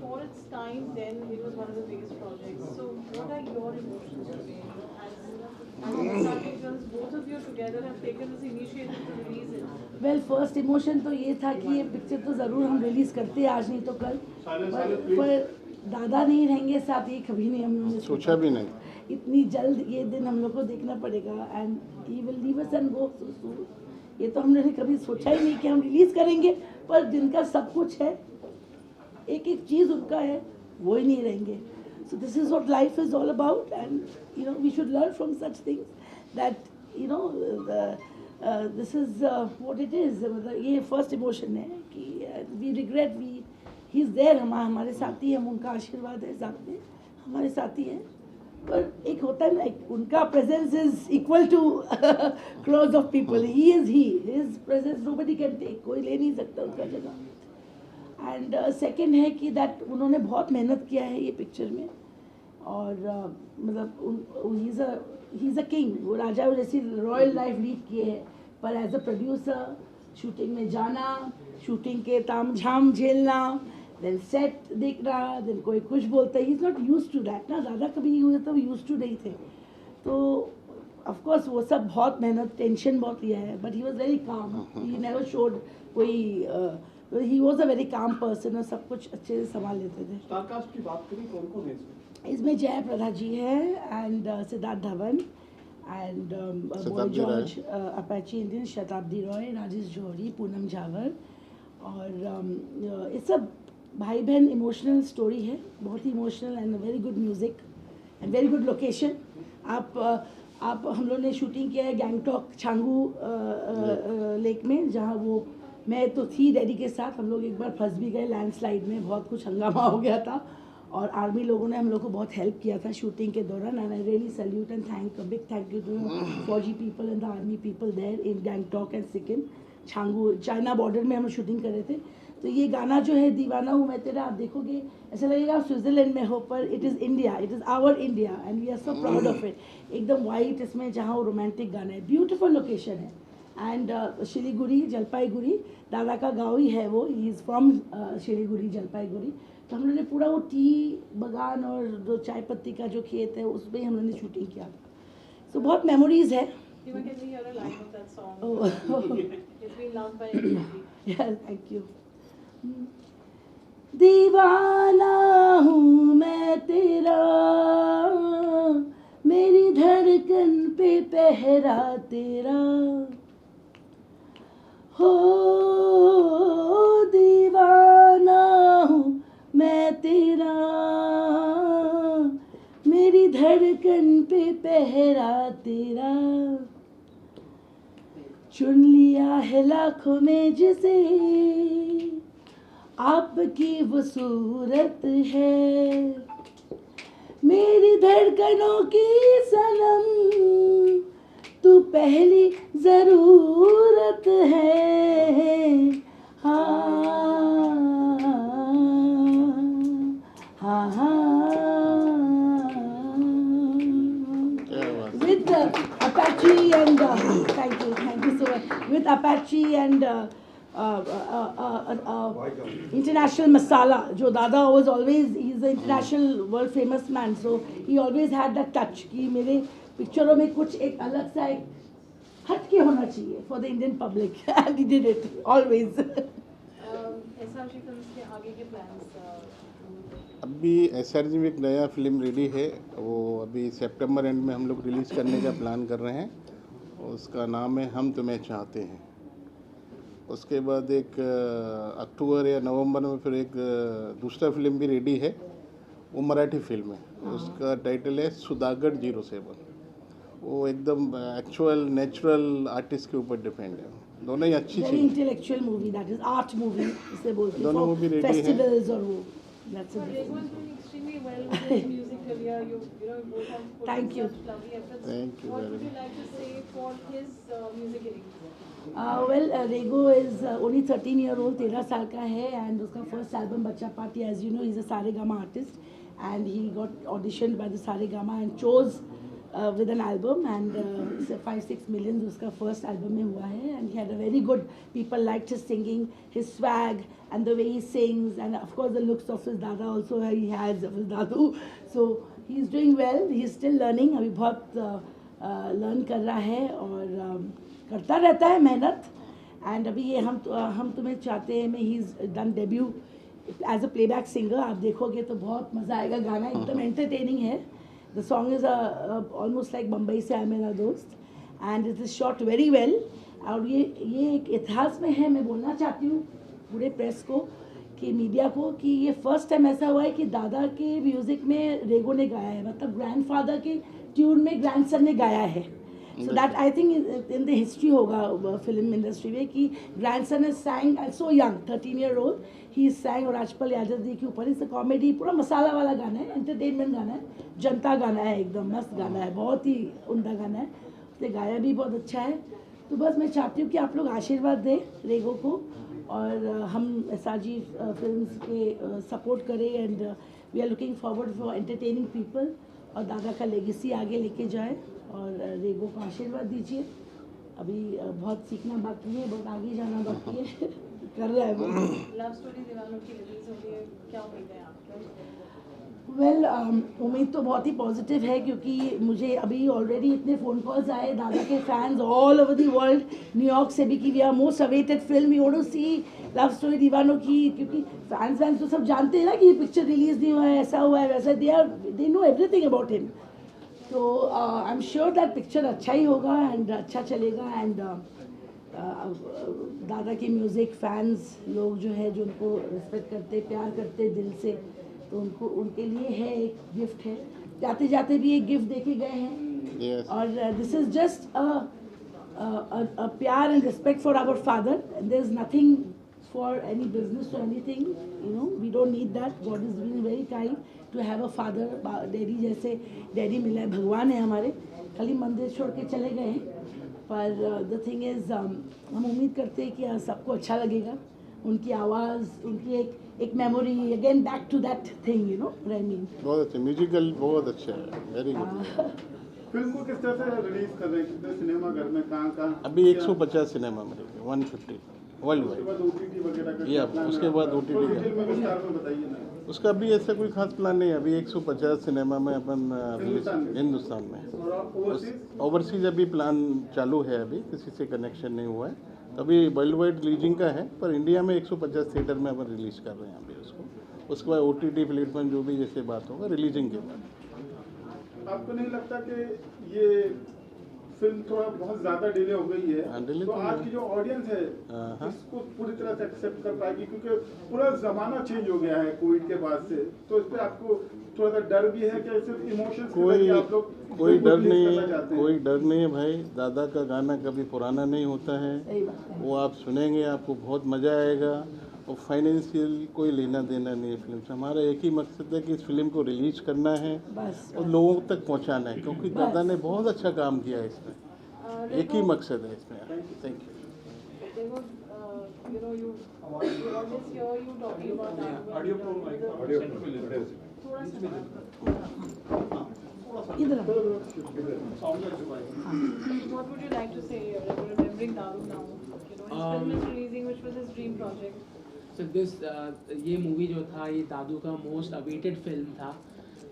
for its time then, it was one of the biggest projects. So, what are your emotions today? As both of you together have taken this initiative to release it. Well first emotion तो ये था कि ये picture तो ज़रूर हम release करते हैं, आज नहीं तो कल, पर दादा नहीं रहेंगे साथ, ये कभी नहीं हम लोगों ने सोचा भी नहीं। इतनी जल्द ये दिन हम लोग को देखना पड़ेगा and he will leave us and go so soon. ये तो हमने कभी सोचा ही नहीं कि हम रिलीज़ करेंगे, पर जिनका सब कुछ है, एक एक चीज़ उनका है, वो ही नहीं रहेंगे। So this is what life is all about and we should learn from such things that this is what it is. मतलब ये फर्स्ट इमोशन है कि we regret, he is there, हमारे साथी, हम उनका आशीर्वाद है साथ में, हमारे साथी हैं, पर एक होता है ना, उनका presence is equal to crores of people, he is his presence nobody can take, कोई ले नहीं सकता उनका जगह। एंड सेकंड है कि दैट उन्होंने बहुत मेहनत किया है ये पिक्चर में, और मतलब ही इज़ अ किंग, वो राजा जैसी रॉयल लाइफ लीड किए हैं, पर एज अ प्रोड्यूसर शूटिंग में जाना, शूटिंग के ताम झाम झेलना, देन सेट देखना, देन कोई कुछ बोलता है, he is not use to that ना, ज़्यादा कभी हुए तो यूज टू नहीं थे, तो ऑफकोर्स वो सब बहुत मेहनत, टेंशन बहुत लिया है, but he was very calm, he never showed कोई, he was a very calm person और सब कुछ अच्छे से संभाल लेते थे। स्टारकास्ट की बात करें, कौन कौन है इसमें? इसमें जयाप्रदा जी है and Siddharth Dhawan and boy George, Apache Indian, शताब्दी रॉय, राजेश जौहरी, पूनम झावर, और ये सब भाई बहन इमोशनल स्टोरी है, बहुत ही emotional and very good music and very good location. आप हम लोग ने शूटिंग किया है गैंगटॉक छांगू लेक में, जहाँ वो मैं तो थी डैडी के साथ, हम लोग एक बार फंस भी गए लैंडस्लाइड में, बहुत कुछ हंगामा हो गया था, और आर्मी लोगों ने हम लोग को बहुत हेल्प किया था शूटिंग के दौरान, and I really salute and big thank you to फौजी people and the army people there in Gangtok and Sikkim, Changu China border में हम शूटिंग कर रहे थे। तो ये गाना जो है दीवाना हूँ मैं तेरा, आप देखोगे ऐसा लगेगा आप स्विट्ज़रलैंड में हो, पर it is India, it is our India and we are so proud of it. एकदम वाइट इसमें, जहाँ वो रोमांटिक गाना है, ब्यूटीफुल लोकेशन है, एंड शिलीगुड़ी जलपाईगुड़ी, दादा का गाँव ही है वो, he is from Siliguri Jalpaiguri. तो हम लोगों ने पूरा वो टी बगान और जो चाय पत्ती का जो खेत है उसमें हम लोगों ने शूटिंग किया था, तो बहुत मेमोरीज है। Can we hear a line of that song? Oh. It's been loved by everybody. Yeah, thank you. दीवाना हूँ मैं तेरा, मेरी धड़कन पे पहरा तेरा, हो दीवाना हूँ मैं तेरा, मेरी धड़कन पे पहरा तेरा, चुन लिया है लाखों में जिसे आपकी वो सूरत है, मेरी धड़कनों की सनम तू पहली ज़रूरत है, हाँ हाँ हाँ। With Apache and thank you so much. With Apache and international masala, जो दादा was always, he is an international world famous man, so he always had that touch कि मेरे पिक्चरों में कुछ एक अलग सा एक हटके होना चाहिए for the Indian public and he did it always. SRG films के आगे के प्लान्स? अभी SRG में एक नया फिल्म रेडी है, वो अभी सितंबर एंड में हम लोग रिलीज़ करने का प्लान कर रहे हैं, उसका नाम है हम तुम्हें चाहते हैं। उसके बाद एक अक्टूबर या नवंबर में फिर एक दूसरा फिल्म भी रेडी है, वो मराठी फिल्म है, उसका टाइटल है सुदागढ़ 07। वो एकदम एक्चुअल नेचुरल आर्टिस्ट के ऊपर डिपेंड है, दोनों ही अच्छी Very cheese. intellectual movie, that is art movie इसे बोलते हैं, दोनों for movie ready हैं। festivals और वो, that's a Raghu is doing extremely well with his music career. You know, both have put Thank in you. such lovely efforts. Thank you What very would you much. like to say for his music innings? Well, Rego is only 13-year-old, 13 साल का है, and उसका first album बच्चा party, as you know, he's a Saregama artist, and he got auditioned by the Saregama and chose with an album, and 5-6 million उसका first album में हुआ है, and he had a very good, people liked his singing, his swag, and the way he sings, and of course the looks of his dada also he has of his dadu, so he's doing well, he's still learning, अभी बहुत learn कर रहा है और करता रहता है मेहनत. एंड अभी ये हम तुम्हें चाहते हैं में he is done debut as a playback singer. आप देखोगे तो बहुत मज़ा आएगा. गाना एकदम एंटरटेनिंग है. The song is almost like Bombay से आया मेरा दोस्त, and it is shot very well. और ये एक इतिहास में है. मैं बोलना चाहती हूँ पूरे प्रेस को कि मीडिया को कि ये फर्स्ट टाइम ऐसा हुआ है कि दादा के म्यूज़िक में रेगो ने गाया है. मतलब ग्रैंडफादर के ट्यून में ग्रैंडसन ने गाया है. So that I think in the history होगा फिल्म इंडस्ट्री में कि grandson is सैंग so young 13-year-old ही सैंग. और राजपाल यादव जी के ऊपर इस कॉमेडी पूरा मसाला वाला गाना है, एंटरटेनमेंट गाना है, जनता गाना है, एकदम मस्त गाना है, बहुत ही उम्दा गाना है. उसने गाया भी बहुत अच्छा है. तो बस मैं चाहती हूँ कि आप लोग आशीर्वाद दें रेगो को और हम SRG फिल्म्स के सपोर्ट करें. And we are looking forward for entertaining people और दादा का लेगेसी आगे लेके जाए. और रेगो को आशीर्वाद दीजिए. अभी बहुत सीखना बाकी है, बहुत आगे जाना बाकी है. कर रहा है वो. लव स्टोरी दीवानों की रिलीज हो रही है, क्या उम्मीद है आपको? वेल उम्मीद तो बहुत ही पॉजिटिव है क्योंकि मुझे अभी ऑलरेडी इतने फ़ोन कॉल्स आए दादा के fans all over the world, New York से भी कि we are most awaited film, you want to see love story दीवानों की. क्योंकि फैंस तो सब जानते हैं ना कि ये पिक्चर रिलीज़ नहीं हुआ है, ऐसा हुआ है वैसा. They know everything about him. तो I am sure that picture अच्छा ही होगा एंड अच्छा चलेगा. एंड दादा की म्यूज़िक फैंस लोग जो है जो उनको रिस्पेक्ट करते प्यार करते दिल से, तो उनको उनके लिए है एक गिफ्ट है. जाते जाते भी एक गिफ्ट देके गए हैं. Yes. और दिस इज़ जस्ट अ प्यार and respect for our father. There is nothing for any business or anything, you know, we don't need that. God is being very kind to have a father. Daddy जैसे daddy मिला है, भगवान है हमारे. खाली मंदिर छोड़ के चले गए हैं, पर द थिंग इज़ हम उम्मीद करते हैं कि सबको अच्छा लगेगा. उनकी आवाज़, उनकी एक memory, again back to that thing, you know what I mean. बहुत अच्छा म्यूजिकल, बहुत अच्छा है, वेरी गुड. फिल्म को किस तरह से रिलीज कर रहे हैं, कितने सिनेमाघर में, कहाँ अभी 150 सिनेमा में 150 वर्ल्ड उसके वाइड. बाद OTT वगैरह का या plan है उसके बाद आपका? OTT तो का. डिटेल में विस्तार में बताइए ना. उसका भी ऐसा कोई खास प्लान नहीं है. अभी 150 सिनेमा में अपन हिंदुस्तान में? हिंदुस्तान में. और ओवरसीज ओवरसीज अभी प्लान चालू है, अभी किसी से कनेक्शन नहीं हुआ है. तो अभी वर्ल्ड वाइड रिलीजिंग का है, पर इंडिया में 150 थिएटर में अपन रिलीज कर रहे हैं अभी उसको. उसके बाद OTT प्लेटफॉर्म जो भी जैसे बात होगा रिलीजिंग के बाद. आपको नहीं लगता कि ये फिल्म थोड़ा बहुत ज्यादा डिले हो गई है? हाँ, delay तो तो आज है. की जो ऑडियंस है हाँ. इसको पूरी तरह से एक्सेप्ट कर पाएगी? क्योंकि पूरा जमाना चेंज हो गया है कोविड के बाद से. तो इस पे आपको थोड़ा सा डर भी है कि सिर्फ इमोशंस आप लोग कोई डर release नहीं करना है, चाहते हैं? कोई डर नहीं है भाई. दादा का गाना कभी पुराना नहीं होता है. सही बात है. वो आप सुनेंगे, आपको बहुत मज़ा आएगा. और फाइनेंशियल कोई लेना देना नहीं है फिल्म से. हमारा एक ही मकसद है कि इस फिल्म को रिलीज करना है बस और लोगों तक पहुंचाना है, क्योंकि दादा ने बहुत अच्छा काम किया है इसमें. एक ही मकसद है इसमें. Thank you. There was, you know, you always hear you talking about थोड़ा सा. इधर आओ. What would you like to say, remembering Daru now? You know, his film is releasing, which was his dream project. So this ये movie जो था ये दादू का most awaited film था.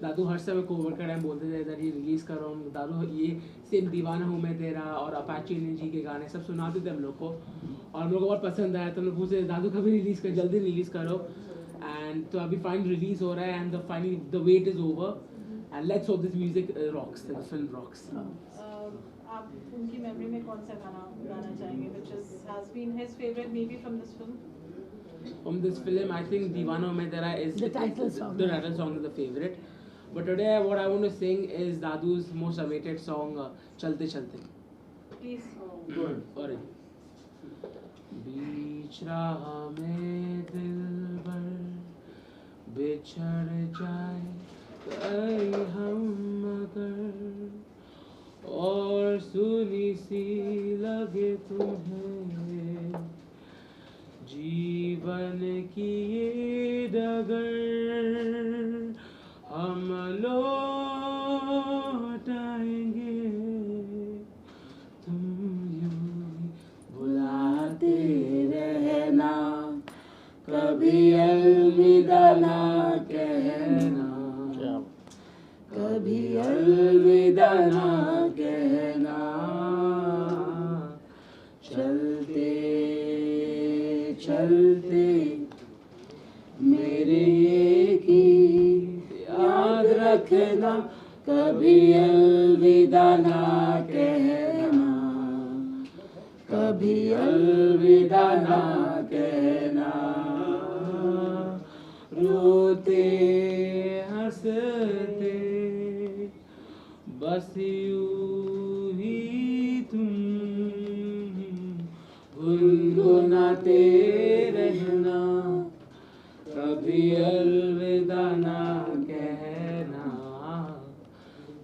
दादू हर समय कोविड का टाइम बोलते थे इधर ये रिलीज़ करो. दादू ये सेम दीवाना हूँ मैं तेरा और अपाची जी के गाने सब सुनाते थे हम लोग को और हम लोग को बहुत पसंद आया. तो हम लोग पूछते दादू कभी रिलीज़ कर, जल्दी रिलीज़ करो. एंड तो अभी फाइनल रिलीज़ हो रहा है and finally the wait is over and let's hope this music rocks, the film rocks. आप उनकी मेमोरी में कौन सा गाना गाना चाहेंगे which has been his favorite maybe from this film? From this film, I think Deewana Mein Tera is The title song. The title song is the favorite. But today, what I want to sing is Dadu's most awaited song, Chalte Chalte. Please. और बीच राह में दिल भर बिछड़ जाए गए हम मगर और सुनी सी लगे तुम्हें जीवन की ये डगर हम लौट आएंगे तुम यूं ही बुलाते रहना कभी अलविदा ना कहना कभी अलविदा ना कहना चलते चलते मेरे एक ही याद रखना कभी अलविदा ना कहना कभी अलविदा ना कहना रोते हंसते बस यूं ही तुम गुनगुनाते रहना कभी अलविदा ना कहना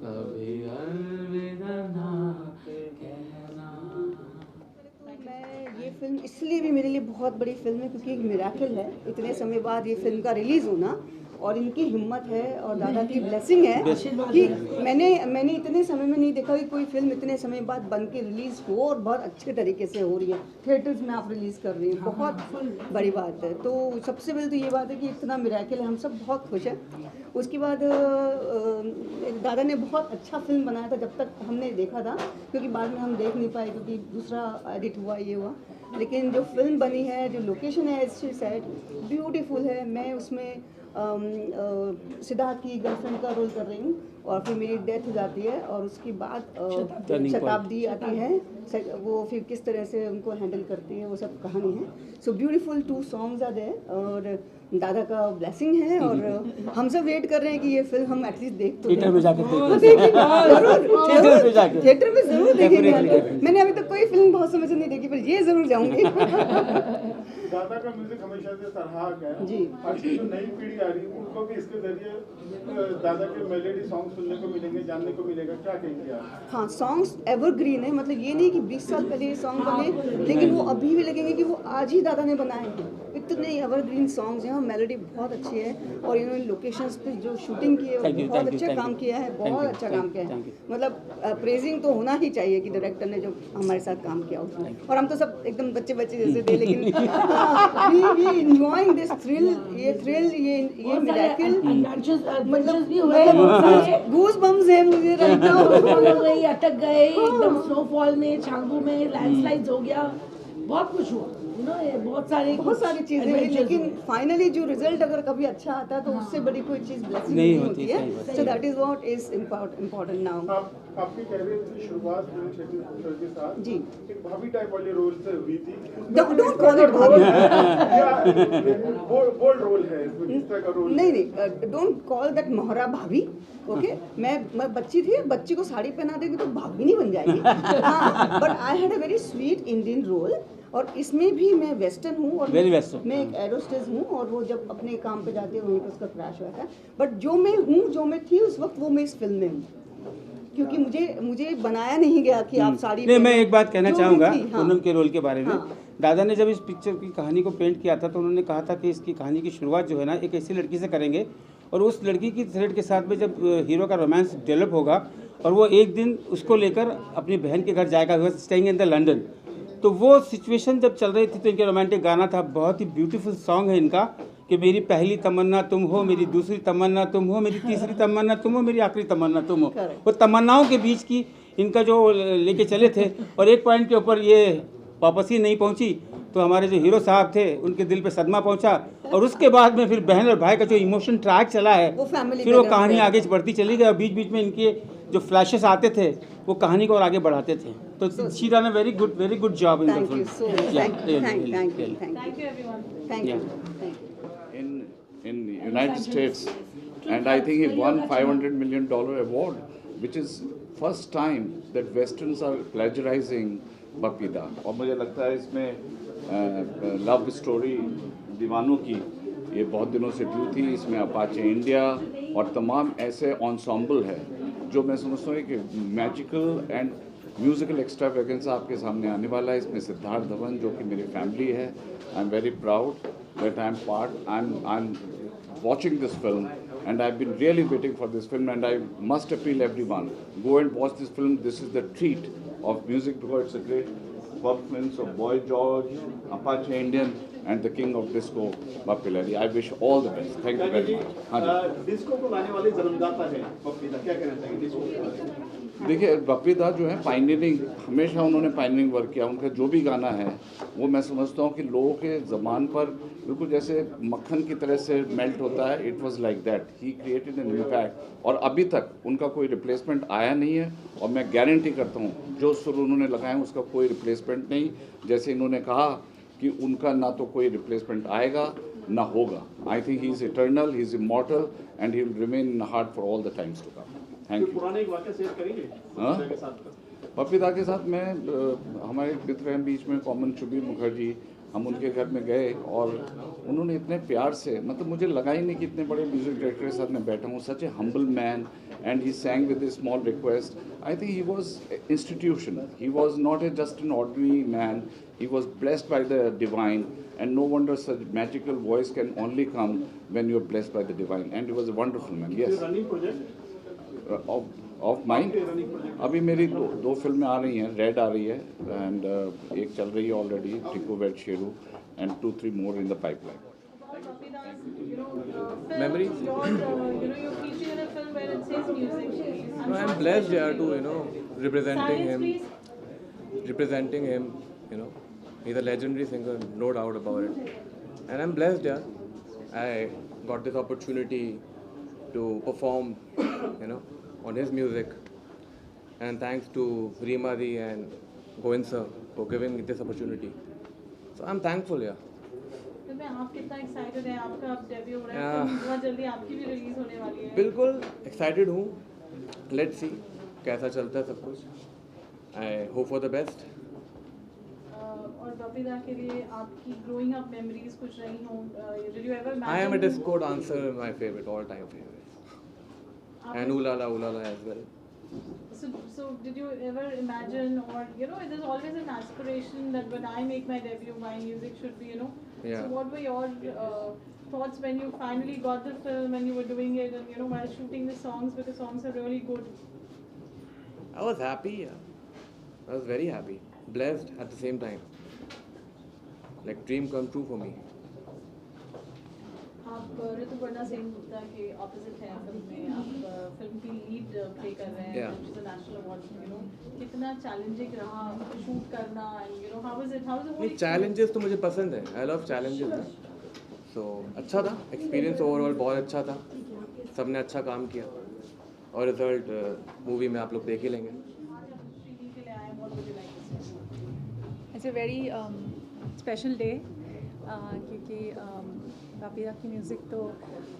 कभी अलविदा ना कहना। मैं ये फिल्म इसलिए भी मेरे लिए बहुत बड़ी फिल्म है क्योंकि एक मिराकल है इतने समय बाद ये फिल्म का रिलीज़ होना और इनकी हिम्मत है और दादा की ब्लेसिंग है कि मैंने इतने समय में नहीं देखा कि कोई फिल्म इतने समय बाद बन के रिलीज़ हो और बहुत अच्छे तरीके से हो रही है। थिएटर्स में आप रिलीज़ कर रही हैं, बहुत बड़ी बात है। तो सबसे पहले तो ये बात है कि इतना मिराकल है, हम सब बहुत खुश हैं। उसके बाद दादा ने बहुत अच्छा फिल्म बनाया था जब तक हमने देखा था, क्योंकि बाद में हम देख नहीं पाए क्योंकि दूसरा एडिट हुआ, ये हुआ। लेकिन जो फिल्म बनी है, जो लोकेशन है, एज शी सेड ब्यूटीफुल है। मैं उसमें सिद्धार्थ की गर्लफ्रेंड का रोल कर रही हूँ और फिर मेरी डेथ हो जाती है और उसके बाद शताब्दी आती है, वो फिर किस तरह से उनको हैंडल करती है, वो सब कहानी है। So beautiful 2 songs are there और दादा का ब्लेसिंग है और हम सब वेट कर रहे हैं कि ये फिल्म हम एटलीस्ट देख तो थिएटर में जाके थिएटर में जरूर देखेंगे। मैंने अभी तक कोई फिल्म बहुत समय से नहीं देखी पर ये जरूर जाऊंगी। दादा का म्यूजिक हमेशा से सराहा गया है जी। आज की जो नई पीढ़ी आ रही है उनको भी इसके जरिए दादा के मेलोडी सॉन्ग सुनने को मिलेंगे, जानने को मिलेगा, क्या कहेंगे आप? हाँ, सॉन्ग्स एवरग्रीन है, मतलब ये नहीं कि 20 साल पहले ये सॉन्ग बने, लेकिन वो अभी भी लगेंगे कि वो आज ही दादा ने बनाए हैं। इतने एवरग्रीन सॉन्ग्स हैं और मेलोडी बहुत अच्छी है और इन्होंने लोकेशंस पे जो शूटिंग की है बहुत अच्छा काम किया है, बहुत अच्छा काम किया है। मतलब प्रेजिंग तो होना ही चाहिए कि डायरेक्टर ने जो हमारे साथ काम किया उसमें। और हम तो सब एकदम बच्चे बच्चे जैसे थे, लेकिन we enjoying this thrill, ये मिरेकल, मतलब भी हुए बहुत सारे गूज बम्स है मुझे राइट नाउ। अटक गए एकदम स्नोफॉल में, छांगू में लैंडस्लाइड्स हो गया, बहुत कुछ हुआ, ये बहुत सारी चीजें हैं। लेकिन फाइनली जो रिजल्ट अगर कभी अच्छा आता है तो उससे बड़ी कोई चीज ब्लेसिंग नहीं होती है। So that is what is important now. आपकी कैरियर की शुरुआत के साथ जी एक भाभी टाइप वाले रोल से हुई थी। डोंट कॉल इट भाभी, बोल्ड रोल है इसमें, किस तरह का रोल? नहीं, डोंट कॉल दैट मोहरा भाभी। ओके, मैं बच्ची थी, बच्ची को साड़ी पहना देगी तो भाभी नहीं बन जाएगी। हाँ, but I had a very sweet Indian role और इसमें भी मैं वेस्टर्न हूँ और मैं एक एरोस्टेज हूँ और वो जब अपने काम पे जाती है वहीं पर उसका क्रैश हुआ था। बट जो मैं हूँ, जो मैं थी उस वक्त, वो मैं इस फिल्म में हूँ, क्योंकि मुझे बनाया नहीं गया कि आप साड़ी नहीं। मैं एक बात कहना चाहूँगा पूनम के रोल के बारे में। हाँ। दादा ने जब इस पिक्चर की कहानी को पेंट किया था तो उन्होंने कहा था कि इसकी कहानी की शुरुआत जो है ना एक ऐसी लड़की से करेंगे और उस लड़की की थ्रेड के साथ में जब हीरो का रोमांस डेवलप होगा और वो एक दिन उसको लेकर अपनी बहन के घर जाएगा, स्टेइंग इन द लंदन। तो वो सिचुएशन जब चल रही थी तो इनके रोमांटिक गाना था, बहुत ही ब्यूटीफुल सॉन्ग है इनका कि मेरी पहली तमन्ना तुम हो, मेरी दूसरी तमन्ना तुम हो, मेरी तीसरी तमन्ना तुम हो, मेरी आखिरी तमन्ना तुम हो। वो तमन्नाओं के बीच की इनका जो लेके चले थे और एक पॉइंट के ऊपर ये वापस ही नहीं पहुंची तो हमारे जो हीरो साहब थे उनके दिल पे सदमा पहुंचा और उसके बाद में फिर बहन और भाई का जो इमोशन ट्रैक चला है फिर वो कहानी आगे बढ़ती चली गई और बीच बीच में इनके जो फ्लैशेस आते थे वो कहानी को और आगे बढ़ाते थे। तो she done a very good job in the film. Thank you everyone. Thank you. In United States, and I think he won $500 million award, which is first time that Westerns are plagiarizing Papida. और मुझे लगता है इसमें love story दीवानों की ये बहुत दिनों से ड्यू थी। इसमें अपाचे इंडिया और तमाम ऐसे ensemble है जो मैं समझता हूँ कि मैजिकल एंड म्यूजिकल एक्स्ट्रावेगेंस आपके सामने आने वाला है। इसमें सिद्धार्थ धवन जो कि मेरी फैमिली है, I am very proud that I am part, I am watching this film and I've been really waiting for this film, and I must appeal everyone, go and watch this film. This is the treat of music because it's a great performance of Boy George, Apache Indian and the king of disco, Bappi Lahiri. I wish all the best. Thank you very much. Disco को लाने वाले जन्मदाता है बप्पी दा, क्या कहना चाहिए disco के बारे में? देखिए, बप्पी दा जो है पायनियरिंग, हमेशा उन्होंने पायनियरिंग वर्क किया। उनका जो भी गाना है वो मैं समझता हूँ कि लोगों के ज़बान पर बिल्कुल जैसे मक्खन की तरह से मेल्ट होता है। It was like that, he created an impact, और अभी तक उनका कोई रिप्लेसमेंट आया नहीं है। और मैं गारंटी करता हूँ जो सुर उन्होंने लगाए उसका कोई रिप्लेसमेंट नहीं। जैसे इन्होंने कहा कि उनका ना तो कोई रिप्लेसमेंट आएगा ना होगा। I think he is eternal, he is immortal and he will remain in heart for all the times to come. Thank you. पुराने एक वाक़या शेयर करेंगे के साथ? बप्पी दा के साथ मैं हमारे मित्र हैं बीच में कॉमन शुबीर मुखर्जी, हम उनके घर में गए और उन्होंने इतने प्यार से, मतलब मुझे लगा ही नहीं कि इतने बड़े म्यूजिक डायरेक्टर के साथ मैं बैठा हूँ। Such a humble man and he sang with a small request. I think he was institution. He was not just an ordinary man. He was blessed by the divine, and no wonder such magical voice can only come when you are blessed by the divine. And he was a wonderful man. Yes. Running project of mind अभी मेरी दो फिल्में आ रही हैं। Red आ रही है and एक चल रही है already, Tiku weds Sheru, and 2-3 more in the pipeline. Memories? You're featuring in a film where it says music. No, I'm blessed to representing him. He's a legendary singer, no doubt about it. And I'm blessed, I got this opportunity to perform, on his music. And thanks to Reema Di and Govind sir for giving me this opportunity. So I'm thankful, तो मैं आप कितना excited हैं? आपका अब debut हो रहा है, तो बहुत जल्दी आपकी भी रिलीज होने वाली है। बिल्कुल एक्साइटेड हूँ। लेट्स सी कैसा चलता है सब कुछ। I hope for the best. और बप्पी दा के लिए आपकी ग्रोइंग अप मेमोरीज कुछ रही हो? Did you ever imagine? I am a disco dancer, my favourite, all time favourite, and Ooh La La as well. So did you ever imagine, or there's always an aspiration that when I make my debut, my music should be, Yeah. So what were your thoughts when you finally got the film and you were doing it, and while shooting the songs, because the songs are really good? I was happy, I was very happy, blessed at the same time, like dream come true for me. आप ऋतुपर्णा सेन गुप्ता के opposite हैं film में, आप film की lead play कर रहे हैं, national award. कितना चैलेंजिंग रहा शूट करना, and how was it, how was the whole challenges तो मुझे पसंद है, आई लव चैलेंजेस ना। सो अच्छा था, एक्सपीरियंस ओवरऑल बहुत अच्छा था, सबने अच्छा काम किया और रिजल्ट मूवी में आप लोग देख ही लेंगे। It's a very special day क्योंकि बप्पी दा की म्यूज़िक तो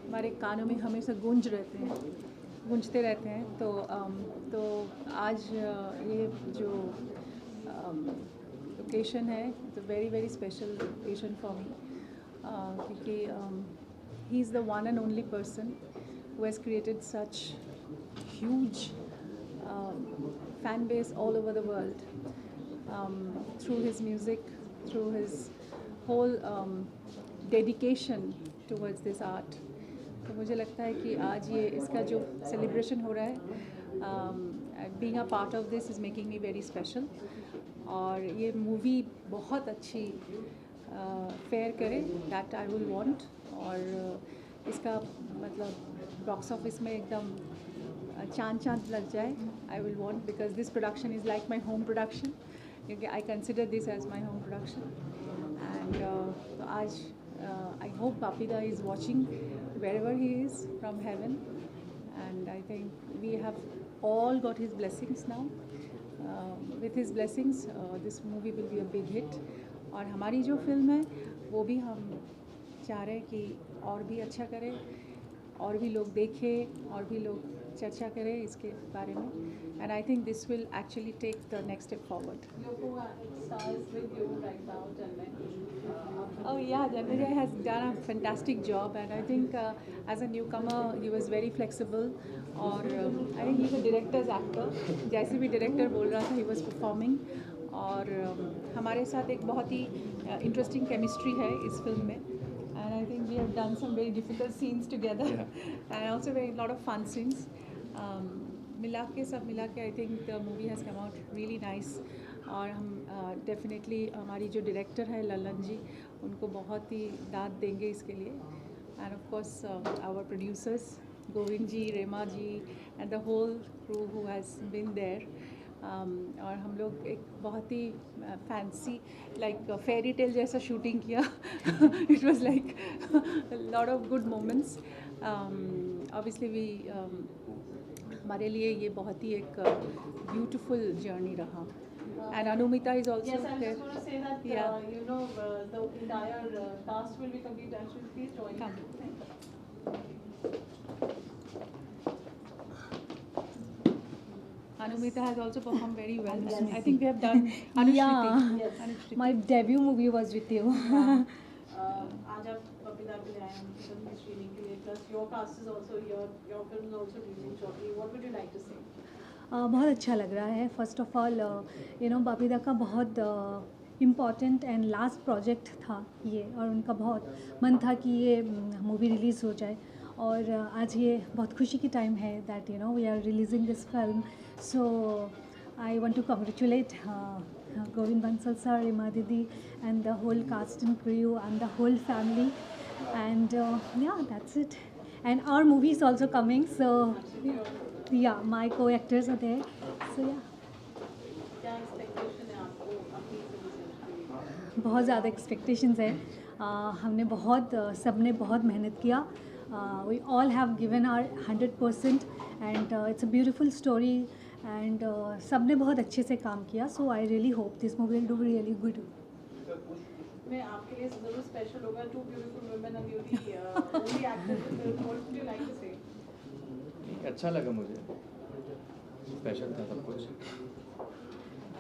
हमारे कानों में हमेशा गूंजते रहते हैं। तो आज ये जो ओकेशन है, it's a very very special occasion for me क्योंकि he is the one and only person who has created such huge fan base all over the world through his music, through his whole dedication towards this art. तो मुझे लगता है कि आज ये इसका जो सेलिब्रेशन हो रहा है, being a part of this is making me very special. और ये मूवी बहुत अच्छी फेयर करे, that I will want. और इसका मतलब बॉक्स ऑफिस में एकदम चांद लग जाए, I will want, because this production is like my home production, क्योंकि I consider this as my home production. And तो आज I hope Bappi Da is watching wherever he is from heaven, and I think we have all got his blessings now. With his blessings, this movie will be a big hit. और हमारी जो film है वो भी हम चाह रहे हैं कि और भी अच्छा करे, और भी लोग देखें, और भी लोग चर्चा करें इसके बारे में, and I think this will actually take the next step forward. Your co-stars with you right now, Janmay. Oh yeah, Janmay has done a fantastic job, and I think as a newcomer he was very flexible. और I think he's a director's actor. जैसे भी director बोल रहा था he was performing. और हमारे साथ एक बहुत ही interesting chemistry है इस फिल्म में. And I think we have done some very difficult scenes together, and also very lot of fun scenes. सब मिला के I think the movie has come out really nice. और हम डेफिनेटली हमारी जो डायरेक्टर है ललन जी, उनको बहुत ही दाद देंगे इसके लिए. And of course our producers Govind ji, Rema ji and the whole crew who has been there. और हम लोग एक बहुत ही फैंसी लाइक फेरी टेल जैसा शूटिंग किया. It was like lot of good moments. Obviously we हमारे लिए ये बहुत ही एक ब्यूटीफुल जर्नी रहा. And Anumita is also yes, I was there. just going to say that the entire cast will be complete. Actually, please join. Anumita has also performed very well. And I think we have done Anushruti. My debut movie was with you. आज आप बपीदा के लिए आए हैं film की screening के लिए. Plus your cast is also here. Your film is also releasing shortly. What would you like to say? बहुत अच्छा लग रहा है. फर्स्ट ऑफ ऑल बपीदा का बहुत इम्पॉर्टेंट एंड लास्ट प्रोजेक्ट था ये, और उनका बहुत मन था कि ये मूवी रिलीज़ हो जाए. और आज ये बहुत खुशी की टाइम है that we are releasing this film. So I want to congratulate Govind Bansal sir, Rima दीदी and the whole cast and crew and the whole family. And yeah that's it. And our movie is also coming. So yeah, my co-actors are there. So yeah. क्या expectation है आपको अपनी film से? बहुत ज़्यादा expectations है. हमने सबने बहुत मेहनत किया. We all have given our 100% and it's a beautiful story and सबने बहुत अच्छे से काम किया. So I really hope this movie will do really good. मैं आपके लिए ज़रूर स्पेशल होगा. Two beautiful women and you're the only actor in the film. What would you like to say? अच्छा लगा मुझे. स्पेशल था सब कुछ.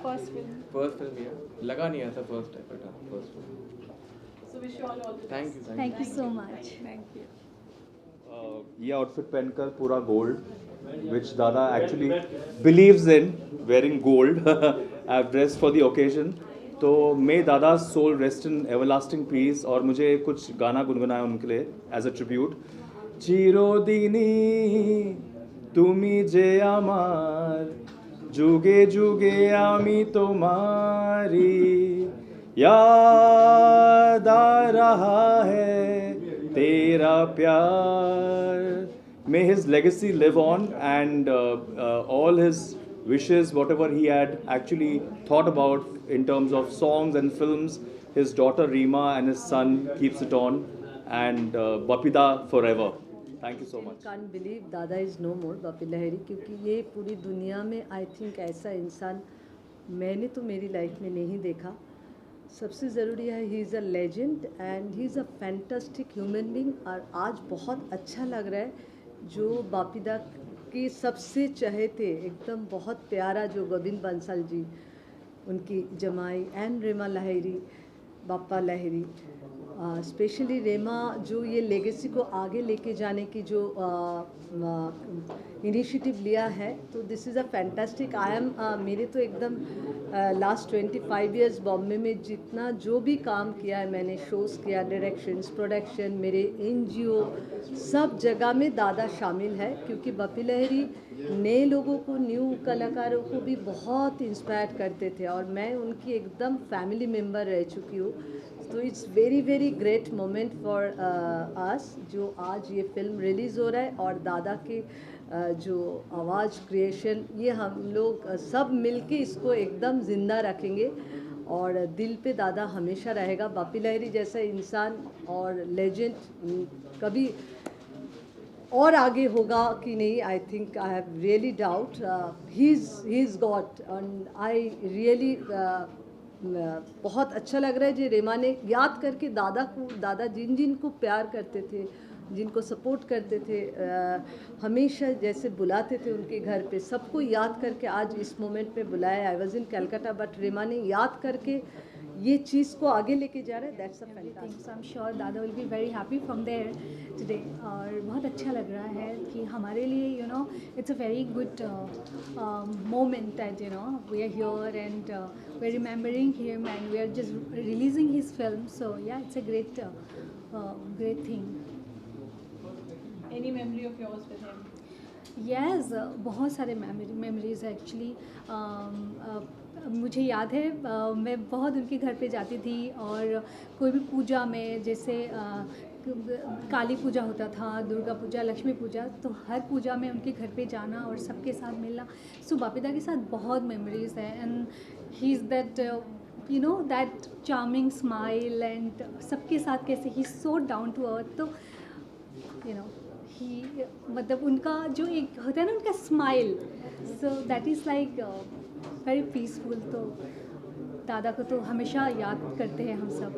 फर्स्ट फिल्म ये लगा नहीं ऐसा फर्स्ट है but first film. So wish you all the best. Thank you so much. Thank you. ये आउटफिट पहनकर पूरा गोल्ड which दादा actually believes in wearing gold. I have dressed for the occasion. तो मे दादा soul rest in everlasting peace. और मुझे कुछ गाना गुनगुनाया उनके लिए एज अ ट्रिब्यूट. চিরদিনই তুমি যে আমার, যুগে যুগে আমি তোমারি, याद आ रहा है तेरा प्यार. May his legacy live on and all his wishes, whatever he had actually thought about in terms of songs and films, his daughter Reema and his son keeps it on. And Bapida forever. Thank you so much. I can't believe Dada is no more, Bapi Lahiri, क्योंकि ये पूरी दुनिया में I think ऐसा इंसान मैंने तो मेरी लाइफ में नहीं देखा. सबसे ज़रूरी है he is a legend and he is a fantastic human being. और आज बहुत अच्छा लग रहा है जो बापिदा के सबसे चहेते एकदम बहुत प्यारा जो गोविंद बंसल जी, उनकी जमाई एंड रेमा लाहिरी, बापा लाहिरी, स्पेशली रेमा जो ये लेगेसी को आगे लेके जाने की जो इनिशिएटिव लिया है. तो this is a fantastic. I am मेरे तो एकदम लास्ट 25 इयर्स बॉम्बे में जितना जो भी काम किया है मैंने, शोज़ किया, डायरेक्शंस, प्रोडक्शन, मेरे NGO सब जगह में दादा शामिल है. क्योंकि बापी लहरी नए लोगों को, न्यू कलाकारों को भी बहुत इंस्पायर करते थे और मैं उनकी एकदम फैमिली मेम्बर रह चुकी हूँ. तो it's very very great moment for us जो आज ये फिल्म रिलीज़ हो रहा है. और दादा के जो आवाज़ क्रिएशन, ये हम लोग सब मिलके इसको एकदम ज़िंदा रखेंगे और दिल पे दादा हमेशा रहेगा. बापी लहरी जैसा इंसान और लेजेंड कभी और आगे होगा कि नहीं, I think I have really doubt. He is God and I really बहुत अच्छा लग रहा है जो रेमा ने याद करके दादा को, दादा जिन जिन को प्यार करते थे जिनको सपोर्ट करते थे, हमेशा जैसे बुलाते थे उनके घर पे, सबको याद करके आज इस मोमेंट पे बुलाया। I was in Calcutta but Reema ने याद करके ये चीज़ को आगे लेके जा रहे हैं। That's a fantastic. So I am sure Dada will be very happy from there today. और बहुत अच्छा लग रहा है कि हमारे लिए you know it's a very good moment that you know we are here and we are remembering him and we are just releasing his film. So yeah it's a great thing. Any memory of yours with him? Yes, बहुत सारे memories actually. मुझे याद है मैं बहुत उनके घर पे जाती थी और कोई भी पूजा में, जैसे काली पूजा होता था, दुर्गा पूजा, लक्ष्मी पूजा, तो हर पूजा में उनके घर पे जाना और सबके साथ मिलना। सो बापिदा के साथ बहुत मेमोरीज है and he is that you know that charming smile and सबके साथ कैसे ही सो डाउन टू अर्थ। तो यू नो ही मतलब उनका जो एक होता है ना उनका smile, so that is like very peaceful. तो दादा को तो हमेशा याद करते हैं हम सब।